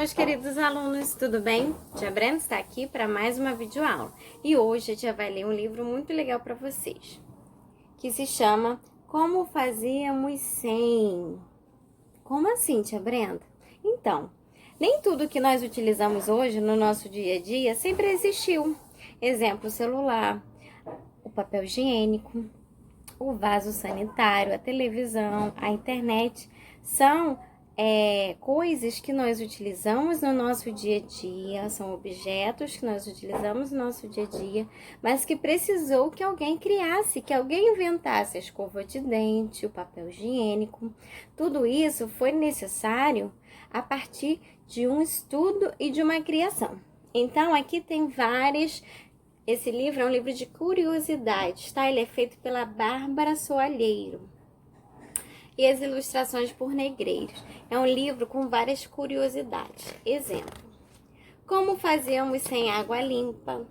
meus queridos alunos, tudo bem? Tia Brenda está aqui para mais uma videoaula e hoje a tia vai ler um livro muito legal para vocês, que se chama Como Fazíamos Sem. Como assim, tia Brenda? Então, nem tudo que nós utilizamos hoje no nosso dia a dia sempre existiu. Exemplo, o celular, o papel higiênico, o vaso sanitário, a televisão, a internet, são coisas que nós utilizamos no nosso dia a dia, são objetos que nós utilizamos no nosso dia a dia, mas que precisou que alguém criasse, que alguém inventasse a escova de dente, o papel higiênico. Tudo isso foi necessário a partir de um estudo e de uma criação. Então, aqui tem várias. Esse livro é um livro de curiosidades, tá? Ele é feito pela Bárbara Soalheiro. E as ilustrações por Negreiros. É um livro com várias curiosidades. Exemplo: como fazíamos sem água limpa?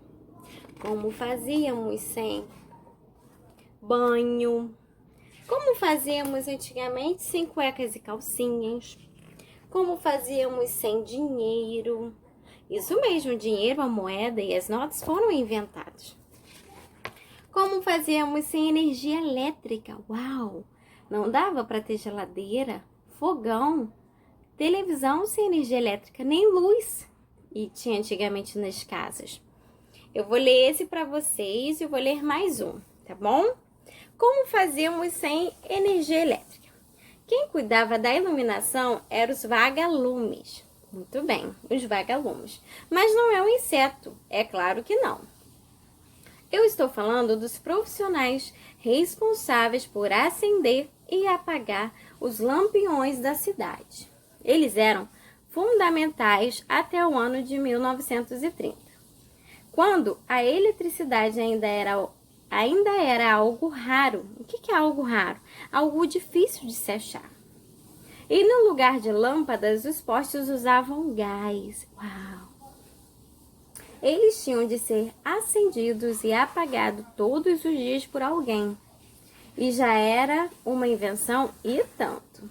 Como fazíamos sem banho? Como fazíamos antigamente sem cuecas e calcinhas? Como fazíamos sem dinheiro? Isso mesmo, dinheiro, a moeda e as notas foram inventados. Como fazíamos sem energia elétrica? Uau! Não dava para ter geladeira, fogão, televisão sem energia elétrica, nem luz. E tinha antigamente nas casas. Eu vou ler esse para vocês e vou ler mais um, tá bom? Como fazíamos sem energia elétrica? Quem cuidava da iluminação eram os vagalumes. Muito bem, os vagalumes. Mas não é um inseto, é claro que não. Eu estou falando dos profissionais responsáveis por acender e apagar os lampiões da cidade. Eles eram fundamentais até o ano de 1930, quando a eletricidade ainda era algo raro. O que é algo raro? Algo difícil de se achar. E no lugar de lâmpadas, os postes usavam gás. Uau! Eles tinham de ser acendidos e apagados todos os dias por alguém. E já era uma invenção e tanto.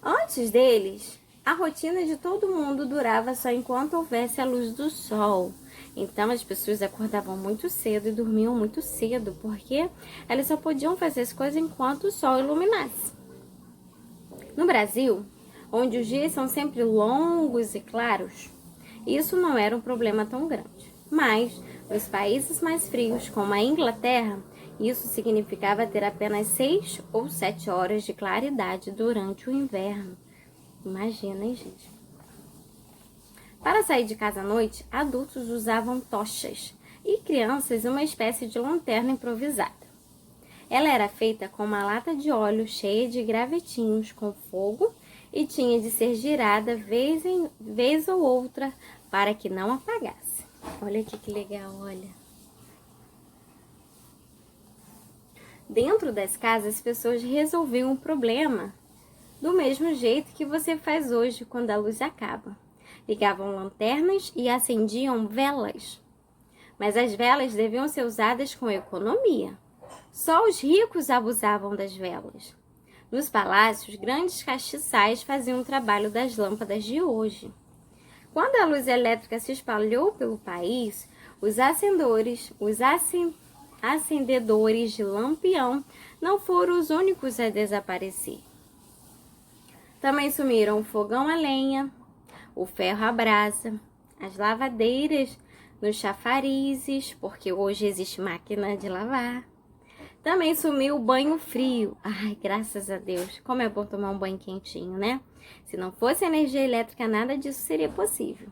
Antes deles, a rotina de todo mundo durava só enquanto houvesse a luz do sol. Então as pessoas acordavam muito cedo e dormiam muito cedo, porque elas só podiam fazer as coisas enquanto o sol iluminasse. No Brasil, onde os dias são sempre longos e claros, isso não era um problema tão grande. Mas, nos países mais frios, como a Inglaterra, isso significava ter apenas 6 ou 7 horas de claridade durante o inverno. Imagina, hein, gente? Para sair de casa à noite, adultos usavam tochas e crianças uma espécie de lanterna improvisada. Ela era feita com uma lata de óleo cheia de gravetinhos com fogo e tinha de ser girada vez ou outra para que não apagasse. Olha aqui que legal, olha. Dentro das casas, as pessoas resolviam o problema do mesmo jeito que você faz hoje quando a luz acaba. Ligavam lanternas e acendiam velas. Mas as velas deviam ser usadas com economia. Só os ricos abusavam das velas. Nos palácios, grandes castiçais faziam o trabalho das lâmpadas de hoje. Quando a luz elétrica se espalhou pelo país, os acendedores de lampião não foram os únicos a desaparecer. Também sumiram o fogão a lenha, o ferro à brasa, as lavadeiras nos chafarizes, porque hoje existe máquina de lavar. Também sumiu o banho frio. Ai, graças a Deus, como é bom tomar um banho quentinho, né? Se não fosse energia elétrica, nada disso seria possível.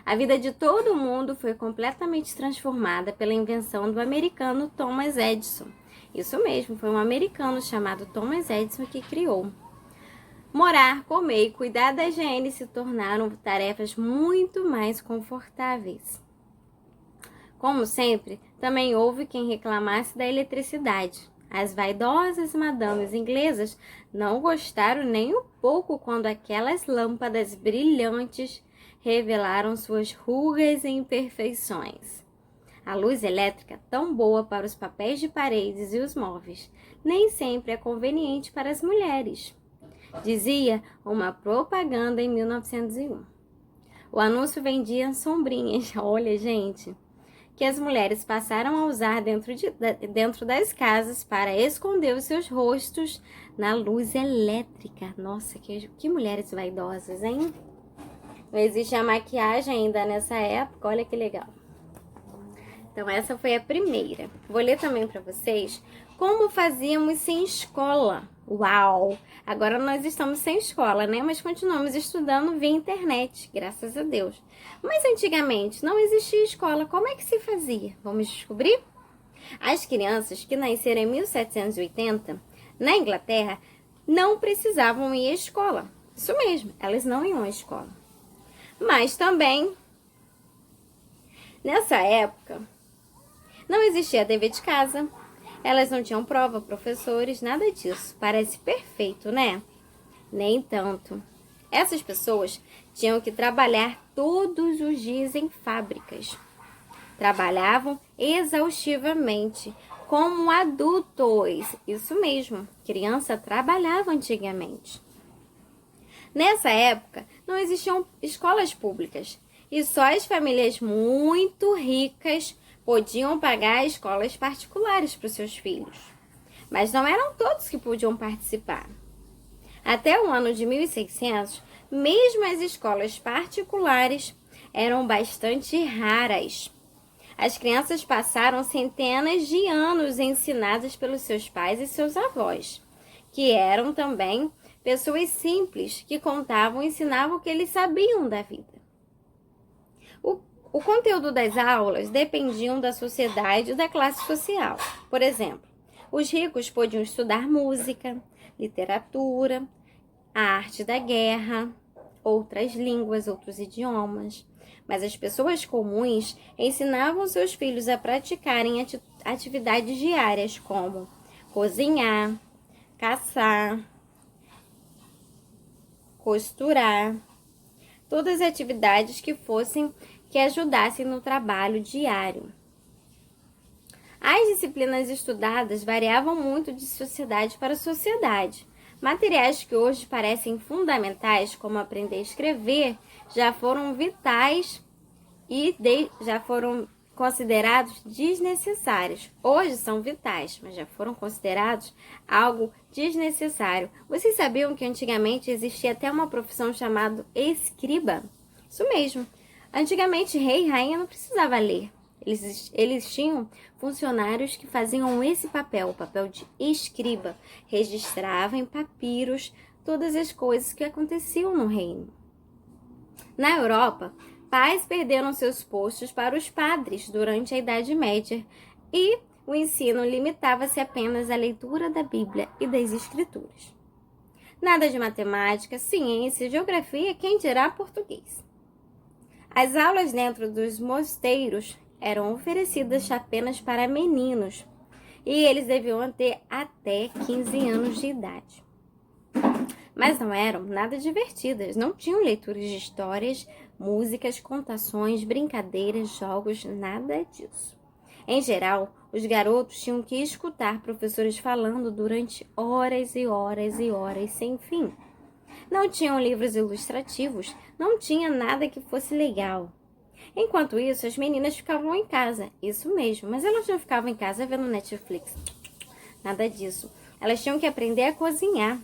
A vida de todo mundo foi completamente transformada pela invenção do americano Thomas Edison. Isso mesmo, foi um americano chamado Thomas Edison que criou. Morar, comer e cuidar da higiene se tornaram tarefas muito mais confortáveis. Como sempre, também houve quem reclamasse da eletricidade. As vaidosas madames inglesas não gostaram nem um pouco quando aquelas lâmpadas brilhantes revelaram suas rugas e imperfeições. A luz elétrica, tão boa para os papéis de paredes e os móveis, nem sempre é conveniente para as mulheres, dizia uma propaganda em 1901. O anúncio vendia sombrinhas, olha, gente, que as mulheres passaram a usar dentro das casas para esconder os seus rostos na luz elétrica. Nossa, que mulheres vaidosas, hein? Não existe a maquiagem ainda nessa época, olha que legal. Então, essa foi a primeira. Vou ler também para vocês como fazíamos sem escola. Uau! Agora nós estamos sem escola, né? Mas continuamos estudando via internet, graças a Deus. Mas antigamente não existia escola. Como é que se fazia? Vamos descobrir? As crianças que nasceram em 1780, na Inglaterra, não precisavam ir à escola. Isso mesmo, elas não iam à escola. Mas também, nessa época, não existia dever de casa, elas não tinham prova, professores, nada disso. Parece perfeito, né? Nem tanto. Essas pessoas tinham que trabalhar todos os dias em fábricas. Trabalhavam exaustivamente, como adultos. Isso mesmo, criança trabalhava antigamente. Nessa época, não existiam escolas públicas e só as famílias muito ricas podiam pagar escolas particulares para os seus filhos. Mas não eram todos que podiam participar. Até o ano de 1600, mesmo as escolas particulares eram bastante raras. As crianças passaram centenas de anos ensinadas pelos seus pais e seus avós, que eram também pessoas simples que contavam e ensinavam o que eles sabiam da vida. O conteúdo das aulas dependiam da sociedade e da classe social. Por exemplo, os ricos podiam estudar música, literatura, a arte da guerra, outras línguas, outros idiomas. Mas as pessoas comuns ensinavam seus filhos a praticarem atividades diárias como cozinhar, caçar, costurar, todas as atividades que ajudassem no trabalho diário. As disciplinas estudadas variavam muito de sociedade para sociedade. Materiais que hoje parecem fundamentais, como aprender a escrever, já foram vitais e já foram considerados desnecessários. Hoje são vitais, mas já foram considerados algo desnecessário. Vocês sabiam que antigamente existia até uma profissão chamada escriba? Isso mesmo. Antigamente, rei e rainha não precisava ler. Eles tinham funcionários que faziam esse papel, o papel de escriba. Registravam em papiros todas as coisas que aconteciam no reino. Na Europa, pais perderam seus postos para os padres durante a Idade Média e o ensino limitava-se apenas à leitura da Bíblia e das Escrituras. Nada de matemática, ciência, geografia, quem dirá português. As aulas dentro dos mosteiros eram oferecidas apenas para meninos e eles deviam ter até 15 anos de idade. Mas não eram nada divertidas, não tinham leituras de histórias, músicas, contações, brincadeiras, jogos, nada disso. Em geral, os garotos tinham que escutar professores falando durante horas e horas e horas sem fim. Não tinham livros ilustrativos, não tinha nada que fosse legal. Enquanto isso, as meninas ficavam em casa, isso mesmo, mas elas não ficavam em casa vendo Netflix. Nada disso. Elas tinham que aprender a cozinhar,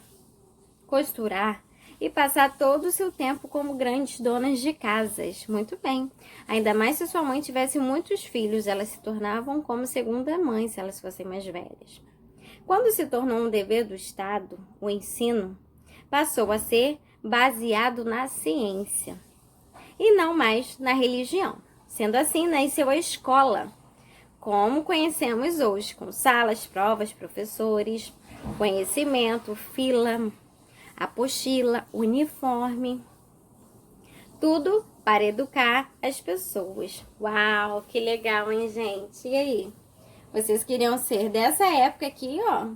costurar e passar todo o seu tempo como grandes donas de casas. Muito bem. Ainda mais se sua mãe tivesse muitos filhos, elas se tornavam como segunda mãe se elas fossem mais velhas. Quando se tornou um dever do Estado, o ensino passou a ser baseado na ciência e não mais na religião. Sendo assim, nasceu a escola, como conhecemos hoje, com salas, provas, professores, conhecimento, fila, apostila, uniforme, tudo para educar as pessoas. Uau, que legal, hein, gente? E aí? Vocês queriam ser dessa época aqui, ó?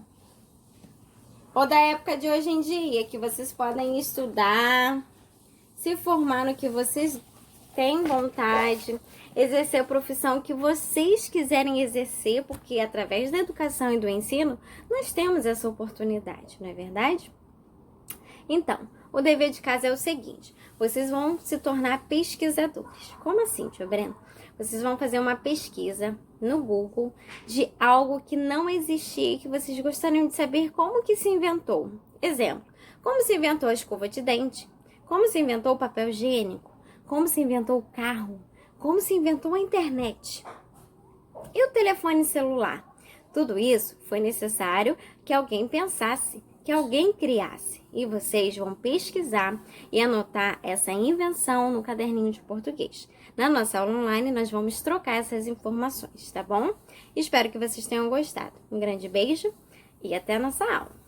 Ou da época de hoje em dia, que vocês podem estudar, se formar no que vocês têm vontade, exercer a profissão que vocês quiserem exercer, porque através da educação e do ensino, nós temos essa oportunidade, não é verdade? Então, O dever de casa é o seguinte: vocês vão se tornar pesquisadores. Como assim, tia Brenda? Vocês vão fazer uma pesquisa no Google de algo que não existia e que vocês gostariam de saber como que se inventou. Exemplo, como se inventou a escova de dente, como se inventou o papel higiênico, como se inventou o carro, como se inventou a internet e o telefone celular. Tudo isso foi necessário que alguém pensasse, que alguém criasse. E vocês vão pesquisar e anotar essa invenção no caderninho de português. Na nossa aula online, nós vamos trocar essas informações, tá bom? Espero que vocês tenham gostado. Um grande beijo e até a nossa aula.